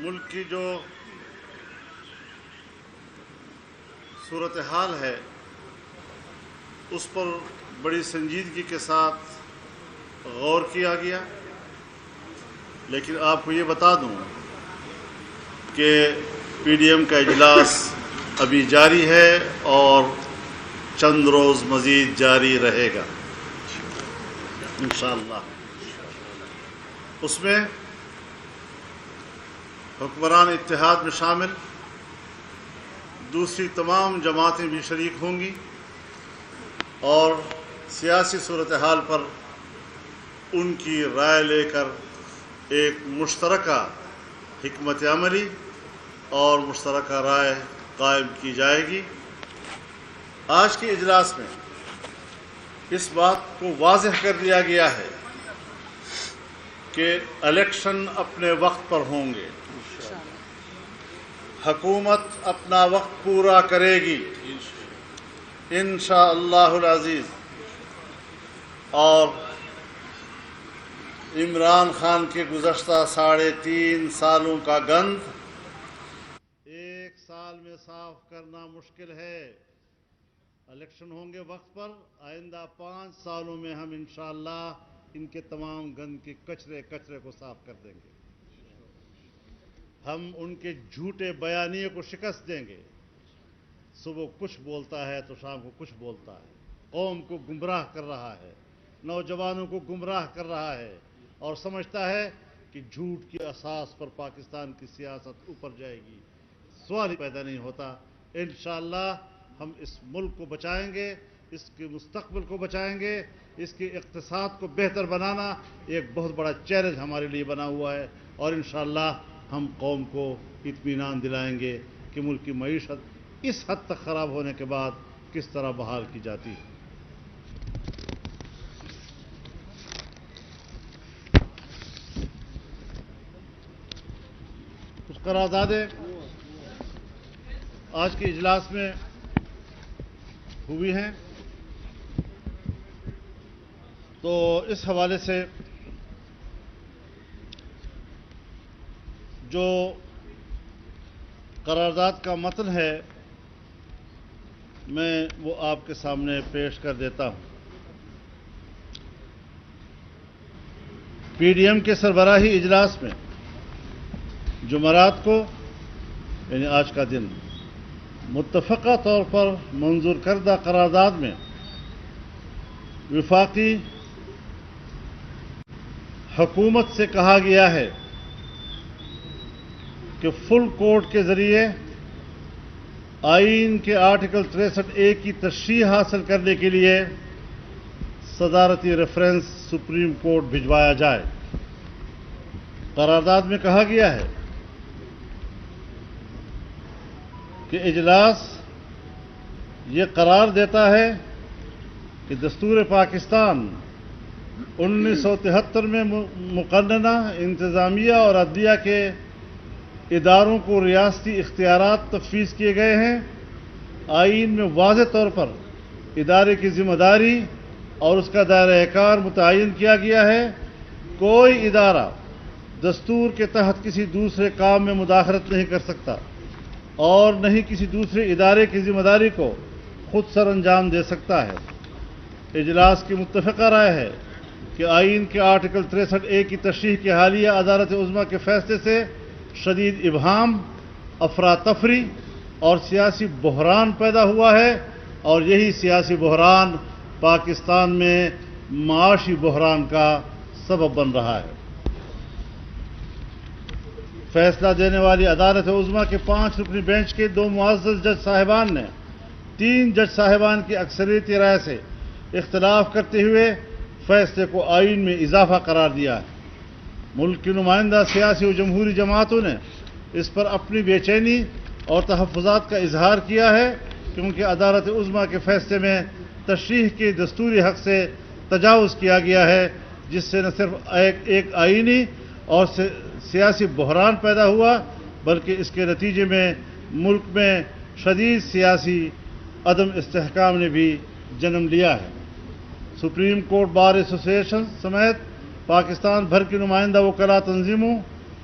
ملک کی جو صورتحال ہے اس پر بڑی سنجیدگی کے ساتھ غور کیا گیا، لیکن آپ کو یہ بتا دوں کہ پی ڈی ایم کا اجلاس ابھی جاری ہے اور چند روز مزید جاری رہے گا انشاءاللہ۔ اس میں حکمران اتحاد میں شامل دوسری تمام جماعتیں بھی شریک ہوں گی اور سیاسی صورتحال پر ان کی رائے لے کر ایک مشترکہ حکمت عملی اور مشترکہ رائے قائم کی جائے گی۔ آج کے اجلاس میں اس بات کو واضح کر دیا گیا ہے کہ الیکشن اپنے وقت پر ہوں گے، حکومت اپنا وقت پورا کرے گی انشاءاللہ العزیز، اور عمران خان کے گزشتہ 3.5 سالوں کا گند ایک سال میں صاف کرنا مشکل ہے۔ الیکشن ہوں گے وقت پر، آئندہ 5 سالوں میں ہم انشاءاللہ ان کے تمام گند کے کچرے کو صاف کر دیں گے۔ ہم ان کے جھوٹے بیانیے کو شکست دیں گے۔ صبح کچھ بولتا ہے تو شام کو کچھ بولتا ہے، قوم کو گمراہ کر رہا ہے، نوجوانوں کو گمراہ کر رہا ہے اور سمجھتا ہے کہ جھوٹ کی اساس پر پاکستان کی سیاست اوپر جائے گی۔ سوال ہی پیدا نہیں ہوتا۔ انشاءاللہ ہم اس ملک کو بچائیں گے، اس کے مستقبل کو بچائیں گے۔ اس کے اقتصاد کو بہتر بنانا ایک بہت بڑا چیلنج ہمارے لیے بنا ہوا ہے، اور انشاءاللہ ہم قوم کو اطمینان دلائیں گے کہ ملک کی معیشت اس حد تک خراب ہونے کے بعد کس طرح بحال کی جاتی ہے۔ کچھ قراردادیں آج کے اجلاس میں ہوئی ہیں، تو اس حوالے سے جو قرارداد کا متن ہے میں وہ آپ کے سامنے پیش کر دیتا ہوں۔ پی ڈی ایم کے سربراہی اجلاس میں جمعرات کو یعنی آج کا دن متفقہ طور پر منظور کردہ قرارداد میں وفاقی حکومت سے کہا گیا ہے کہ فل کورٹ کے ذریعے آئین کے آرٹیکل 63A کی تشریح حاصل کرنے کے لیے صدارتی ریفرنس سپریم کورٹ بھجوایا جائے۔ قرارداد میں کہا گیا ہے کہ اجلاس یہ قرار دیتا ہے کہ دستور پاکستان 1973 میں مقننہ انتظامیہ اور عدلیہ کے اداروں کو ریاستی اختیارات تفویض کیے گئے ہیں۔ آئین میں واضح طور پر ادارے کی ذمہ داری اور اس کا دائرہ کار متعین کیا گیا ہے۔ کوئی ادارہ دستور کے تحت کسی دوسرے کام میں مداخلت نہیں کر سکتا اور نہ ہی کسی دوسرے ادارے کی ذمہ داری کو خود سر انجام دے سکتا ہے۔ اجلاس کی متفقہ رائے ہے کہ آئین کے آرٹیکل 63A کی تشریح کے حالیہ عدالت عظمیٰ کے فیصلے سے شدید ابہام، افراتفری اور سیاسی بحران پیدا ہوا ہے، اور یہی سیاسی بحران پاکستان میں معاشی بحران کا سبب بن رہا ہے۔ فیصلہ دینے والی عدالت عظمیٰ کے 5 رکنی بینچ کے 2 معزز جج صاحبان نے 3 جج صاحبان کی اکثریتی رائے سے اختلاف کرتے ہوئے فیصلے کو آئین میں اضافہ قرار دیا ہے۔ ملک کی نمائندہ سیاسی و جمہوری جماعتوں نے اس پر اپنی بے چینی اور تحفظات کا اظہار کیا ہے، کیونکہ عدالت عظمیٰ کے فیصلے میں تشریح کے دستوری حق سے تجاوز کیا گیا ہے، جس سے نہ صرف ایک آئینی اور سیاسی بحران پیدا ہوا بلکہ اس کے نتیجے میں ملک میں شدید سیاسی عدم استحکام نے بھی جنم لیا ہے۔ سپریم کورٹ بار ایسوسی ایشن سمیت پاکستان بھر کی نمائندہ وکلاء تنظیموں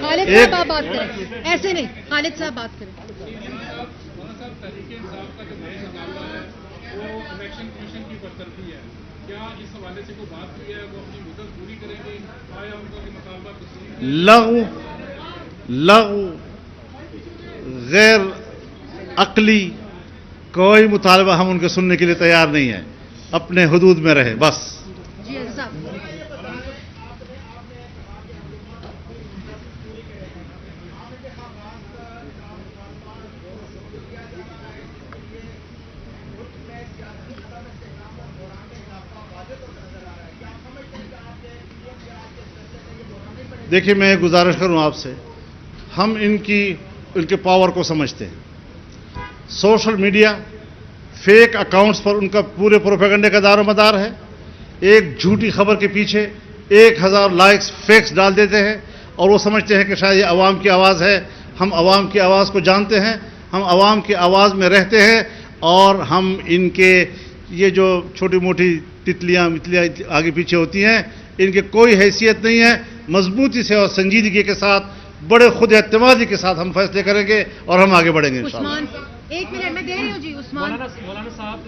خالد صاحب آپ بات کریں، ایسے نہیں خالد صاحب بات کریں. تحریک انصاف کا جو نئے مقابلہ ہے وہ الیکشن کمیشن کی برطرفی ہے، کیا اس حوالے سے کوئی بات ہوئی ہے؟ وہ اپنی مدت پوری کریں گے؟ آیا ان کا مقابلہ لغو غیر عقلی کوئی مطالبہ ہم ان کے سننے کے لیے تیار نہیں ہیں. اپنے حدود میں رہے بس. جی صاحب. دیکھیے میں گزارش کروں آپ سے، ہم ان کے پاور کو سمجھتے ہیں. سوشل میڈیا فیک اکاؤنٹس پر ان کا پورے پروپیگنڈے کا دار و مدار ہے. ایک جھوٹی خبر کے پیچھے 1000 لائکس فیکس ڈال دیتے ہیں اور وہ سمجھتے ہیں کہ شاید یہ عوام کی آواز ہے. ہم عوام کی آواز کو جانتے ہیں، ہم عوام کی آواز میں رہتے ہیں اور ہم ان کے یہ جو چھوٹی موٹی تتلیاں آگے پیچھے ہوتی ہیں ان کی کوئی حیثیت نہیں ہے. مضبوطی سے اور سنجیدگی کے ساتھ بڑے خود اعتمادی کے ساتھ ہم فیصلے کریں گے اور ہم آگے بڑھیں گے انشاءاللہ. عثمان ایک منٹ میں دے رہی ہوں جی. عثمان مولانا صاحب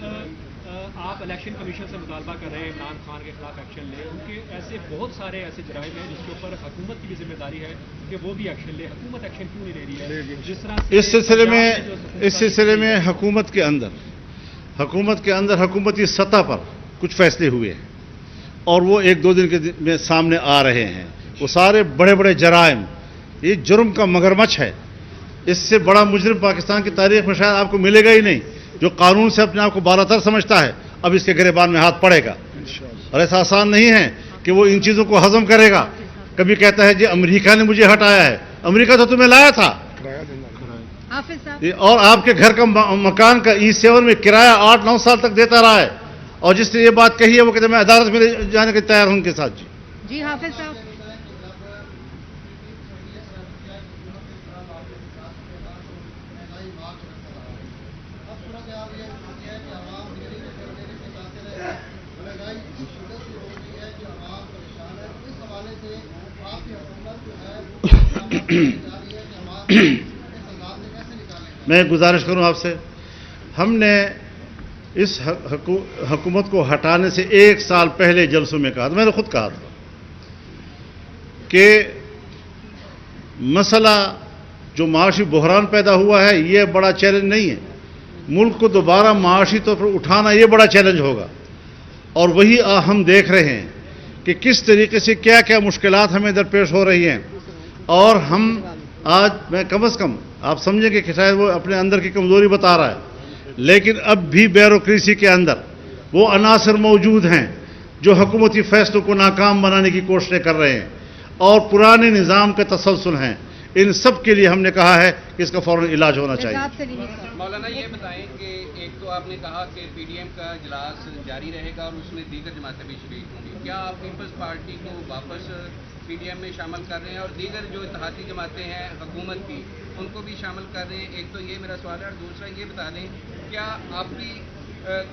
آپ الیکشن کمیشن سے مطالبہ کر رہے ہیں عمران خان کے خلاف ایکشن لے. ان کے ایسے بہت سارے ایسے جرائم ہیں جس کے اوپر حکومت کی بھی ذمہ داری ہے کہ وہ بھی ایکشن لے. حکومت ایکشن کیوں نہیں لے رہی ہے؟ جس طرح اس سلسلے میں حکومت کے اندر حکومتی سطح پر کچھ فیصلے ہوئے ہیں اور وہ 1-2 دن کے میں سامنے آ رہے ہیں. وہ سارے بڑے بڑے جرائم، یہ جرم کا مگرمچھ ہے. اس سے بڑا مجرم پاکستان کی تاریخ میں شاید آپ کو ملے گا ہی نہیں، جو قانون سے اپنے آپ کو بالاتر سمجھتا ہے. اب اس کے گریبان میں ہاتھ پڑے گا اور ایسا آسان نہیں ہے کہ وہ ان چیزوں کو ہضم کرے گا. کبھی کہتا ہے جی امریکہ نے مجھے ہٹایا ہے. امریکہ تو تمہیں لایا تھا. اور آپ کے گھر کا مکان کا E7 میں کرایہ 8-9 سال تک دیتا رہا ہے. اور جس نے یہ بات کہی ہے وہ کہتے ہیں میں عدالت میں جانے کے تیار ہوں ان کے ساتھ. جی حافظ صاحب. میں گزارش کروں آپ سے، ہم نے اس حکومت کو ہٹانے سے 1 سال پہلے جلسوں میں کہا تھا، میں نے خود کہا تھا کہ مسئلہ جو معاشی بحران پیدا ہوا ہے یہ بڑا چیلنج نہیں ہے. ملک کو دوبارہ معاشی طور پر اٹھانا یہ بڑا چیلنج ہوگا. اور وہی ہم دیکھ رہے ہیں کہ کس طریقے سے کیا کیا مشکلات ہمیں درپیش ہو رہی ہیں. اور ہم آج میں کم از کم آپ سمجھیں گے کہ شاید وہ اپنے اندر کی کمزوری بتا رہا ہے، لیکن اب بھی بیوروکریسی کے اندر وہ عناصر موجود ہیں جو حکومتی فیصلوں کو ناکام بنانے کی کوششیں کر رہے ہیں اور پرانے نظام کے تسلسل ہیں. ان سب کے لیے ہم نے کہا ہے کہ اس کا فوراً علاج ہونا چاہیے. مولانا یہ بتائیں کہ ایک تو آپ نے کہا کہ پی ڈی ایم کا اجلاس جاری رہے گا اور اس میں دیگر جماعتیں بھی شریک ہوں گی. کیا آپ پیپلز پارٹی کو واپس پی ڈی ایم میں شامل کر رہے ہیں اور دیگر جو اتحادی جماعتیں ہیں حکومت کی ان کو بھی شامل کر رہے ہیں؟ ایک تو یہ میرا سوال ہے. اور دوسرا یہ بتا دیں کیا آپ کی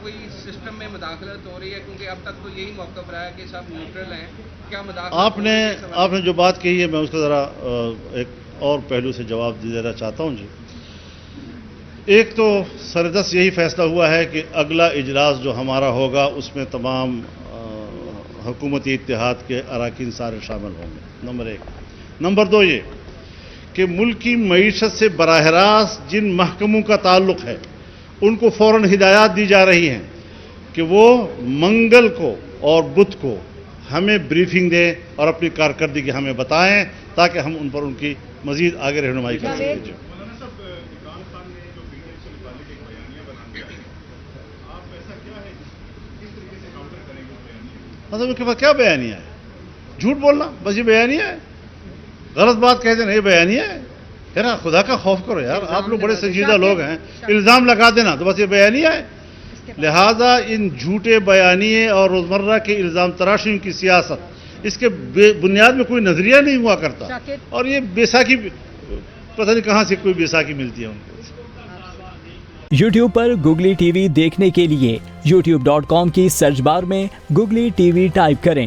کوئی سسٹم میں مداخلت ہو رہی ہے؟ کیونکہ اب تک تو یہی موقف رہا ہے کہ سب نیوٹرل ہیں. کیا مداخلت آپ نے جو بات کہی ہے میں اس کا ذرا ایک اور پہلو سے جواب دینا چاہتا ہوں. جی ایک تو سردست یہی فیصلہ ہوا ہے کہ اگلا اجلاس جو ہمارا ہوگا اس میں تمام حکومتی اتحاد کے اراکین سارے شامل ہوں گے. نمبر 1. نمبر 2 یہ کہ ملک کی معیشت سے براہ راست جن محکموں کا تعلق ہے ان کو فوراً ہدایات دی جا رہی ہیں کہ وہ منگل کو اور بدھ کو ہمیں بریفنگ دیں اور اپنی کارکردگی ہمیں بتائیں تاکہ ہم ان پر ان کی مزید آگے رہنمائی کر سکیں. مطلب کے پاس کیا بیانیہ ہے؟ جھوٹ بولنا بس یہ بیانیہ ہے. غلط بات کہہ دینا یہ بیانیہ ہے. یار خدا کا خوف کرو یار، آپ لوگ بڑے سنجیدہ لوگ ہیں. الزام لگا دینا تو بس یہ بیانیہ ہے. لہذا ان جھوٹے بیانیے اور روزمرہ کے الزام تراشیوں کی سیاست اس کے بنیاد میں کوئی نظریہ نہیں ہوا کرتا. اور یہ بیساکھی پتہ نہیں کہاں سے کوئی بیساکھی ملتی ہے ان کو. YouTube پر گوگلی ٹی وی دیکھنے کے لیے youtube.com کی سرچ بار میں گوگلی ٹی وی ٹائپ کریں